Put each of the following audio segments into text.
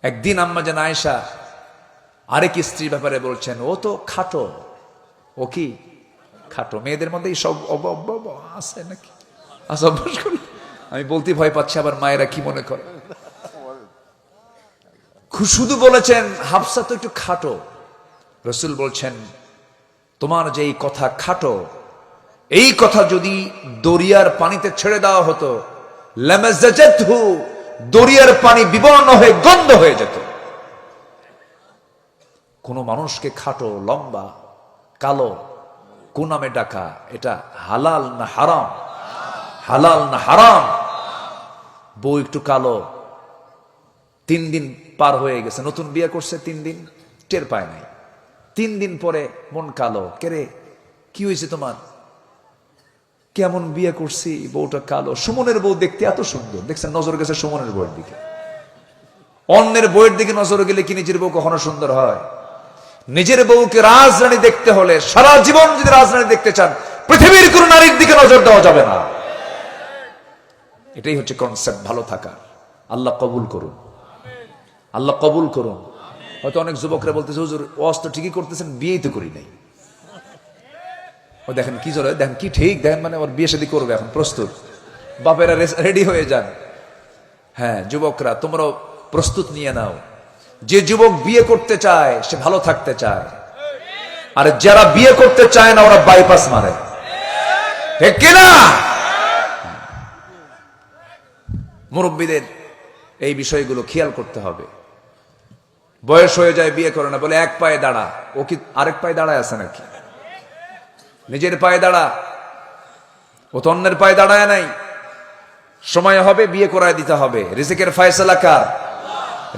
একদিন আম্মা জান আয়েশা আরেক স্ত্রীর ব্যাপারে বলছেন, ও তো খাটো। ও কি খাটো? মেয়েদের মধ্যে সব আছে নাকি? আচ্ছা, অভ্যাস করুন। আমি বলতে ভয় পাচ্ছি, আবার মায়েরা কি মনে করে। শুধু বলেছেন হাফসা তো একটু খাটো। রাসূল বলছেন, তোমার যে এই কথা খাটো, এই কথা যদি দরিয়ার পানিতে ছেড়ে দেওয়া হতো, লামাযাজাতহু, দরিয়ার পানি বিবর্ণ হয়ে গন্ধ হয়ে যেত। কোন মানুষকে খাটো, লম্বা, কালো কোন নামে ডাকা, এটা হালাল না হারাম? হালাল না হারাম? বউ একটু কালো, 3 দিন পার হয়ে গেছে, নতুন বিয়ে করছে, 3 দিন টের পায় নাই। 3 দিন পরে মন কালো, কেরে কি হয়েছে তোমার? কেমন বিয়ে করছি, বউটা কালো। সুমনের বউ দেখতে এত সুন্দর, দেখছেন নজর গেছে সুমনের বউয়ের দিকে। অন্যের বউয়ের দিকে নজর গেলে কি নিজের বউ কখনো সুন্দর হয়? নিজের বউকে রাজরানী দেখতে হলে, সারা জীবন যদি রাজরানী দেখতে চান, পৃথিবীর কোন নারীর দিকে নজর দেওয়া যাবে না। এটাই হচ্ছে কনসেপ্ট ভালো থাকার। আল্লাহ কবুল করুন, আল্লাহ কবুল করুন। হয়তো অনেক যুবকরা বলতেছে, হুজুর ওয়াজ তো ঠিকই করতেছেন, বিয়েই তো করি নাই। ও দেখেন কি জোরে, দেখেন কি ঠিক, দেখেন মানে ওর বিয়ে শাদী করবে, এখন প্রস্তুত। বাপেরা রেডি হয়ে যান। হ্যাঁ যুবকরা, তোমরাও প্রস্তুত নিয়ে নাও। যে যুবক বিয়ে করতে চায় সে ভালো থাকতে চায়, আর যারা বিয়ে করতে চায় না ওরা বাইপাস মারে, ঠিক কিনা? মুরব্বীদের এই বিষয়গুলো খেয়াল করতে হবে। বয়স হয়ে যায়, বিয়ে করে না, বলে এক পায়ে দাঁড়া। ও কি আরেক পায়ে দাঁড়ায় আছে নাকি? নিজের পায়ে দাঁড়া, ও তো অন্যের পায়ে দাঁড়ায় নাই। সময় হবে বিয়ে করায় দিতে হবে। রিজিকের ফয়সালা কার?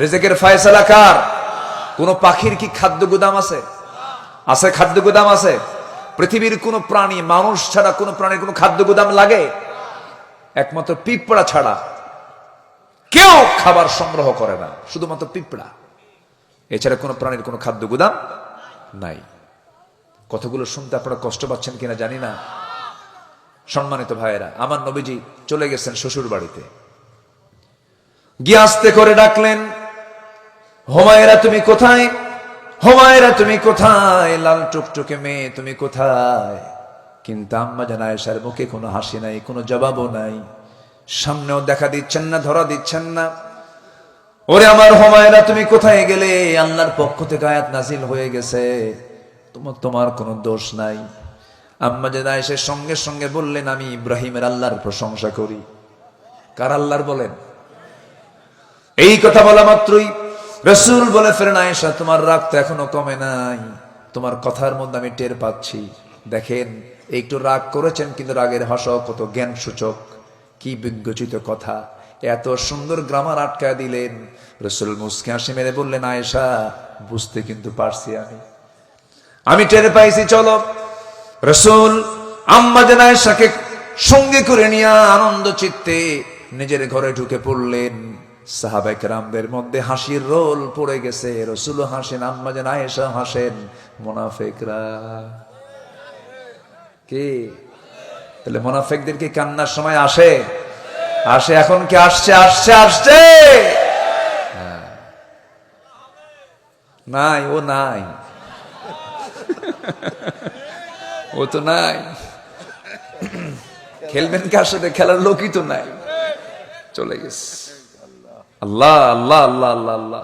রিজিকের ফয়সালা কার? কোন পাখির কি খাদ্য গুদাম আছে? আছে খাদ্য গুদাম আছে? পৃথিবীর কোন প্রাণী, মানুষ ছাড়া কোন প্রাণীর কোন খাদ্য গুদাম লাগে? একমাত্র পিঁপড়া ছাড়া কেউ খাবার সংগ্রহ করে না, শুধুমাত্র পিঁপড়া। এছাড়া কোন প্রাণীর কোন খাদ্য গুদাম নাই। কথাগুলো শুনতে আপনারা কষ্ট পাচ্ছেন কিনা জানি না। সম্মানিত ভাইয়েরা, আমার নবীজি চলে গেছেন শ্বশুর বাড়িতে, গিয়ে আস্তে করে ডাকলেন, হুমায়রা তুমি কোথায়? হুমায়রা তুমি কোথায়? লাল টুকটুকে মেয়ে তুমি কোথায়? কিন্তু আম্মা জান আয়েশার মুখে কোনো হাসি নাই, কোনো জবাবও নাই। সামনেও দেখা দিচ্ছেন না, ধরা দিচ্ছেন না। ওরে আমার হুমায়রা তুমি কোথায় গেলে? আল্লাহর পক্ষ থেকে আয়াত নাজিল হয়ে গেছে, তোমার কোনো দোষ নাই। আম্মা জান আয়েশা সঙ্গে সঙ্গে বললেন, আমি ইব্রাহিমের আল্লাহর প্রশংসা করি। কার আল্লাহর বলেন? এই কথা বলা মাত্রই রাসূল বলে ফেরেন, আয়েশা তোমার রাগ তো এখনো কমে নাই, তোমার কথার মধ্যে আমি টের পাচ্ছি। দেখেন একটু রাগ করেছেন, কিন্তু রাগের ভাষাও কত জ্ঞান সূচক, কি বিজ্ঞচিত কথা। এত সুন্দর গ্রামার আটকায় দিলেন। রাসূল মুস্কি হাসি মেরে বললেন, আয়েশা বুঝতে কিন্তু পারছি, আমি টের পাইছি, চলো। রাসূল আম্মা জান আয়েশাকে সঙ্গে করে নিয়ে আনন্দ চিত্তে নিজের ঘরে ঢুকে পড়লেন। সাহাবায়ে কেরামদের মধ্যে হাসির রোল পড়ে গেছে। রাসূল হাসেন, আম্মা জান আয়েশা হাসেন, মুনাফিকরা কি? তাহলে মুনাফিকদের কি কান্নার সময় আসে? আসে। এখন কি আসছে? আসছে আসছে নাই, ও নাই, ও তো নাই। খেলবেন কার সাথে? খেলার লোকই তো নাই, চলে গেছে। আল্লাহ আল্লাহ আল্লাহ আল্লাহ আল্লাহ।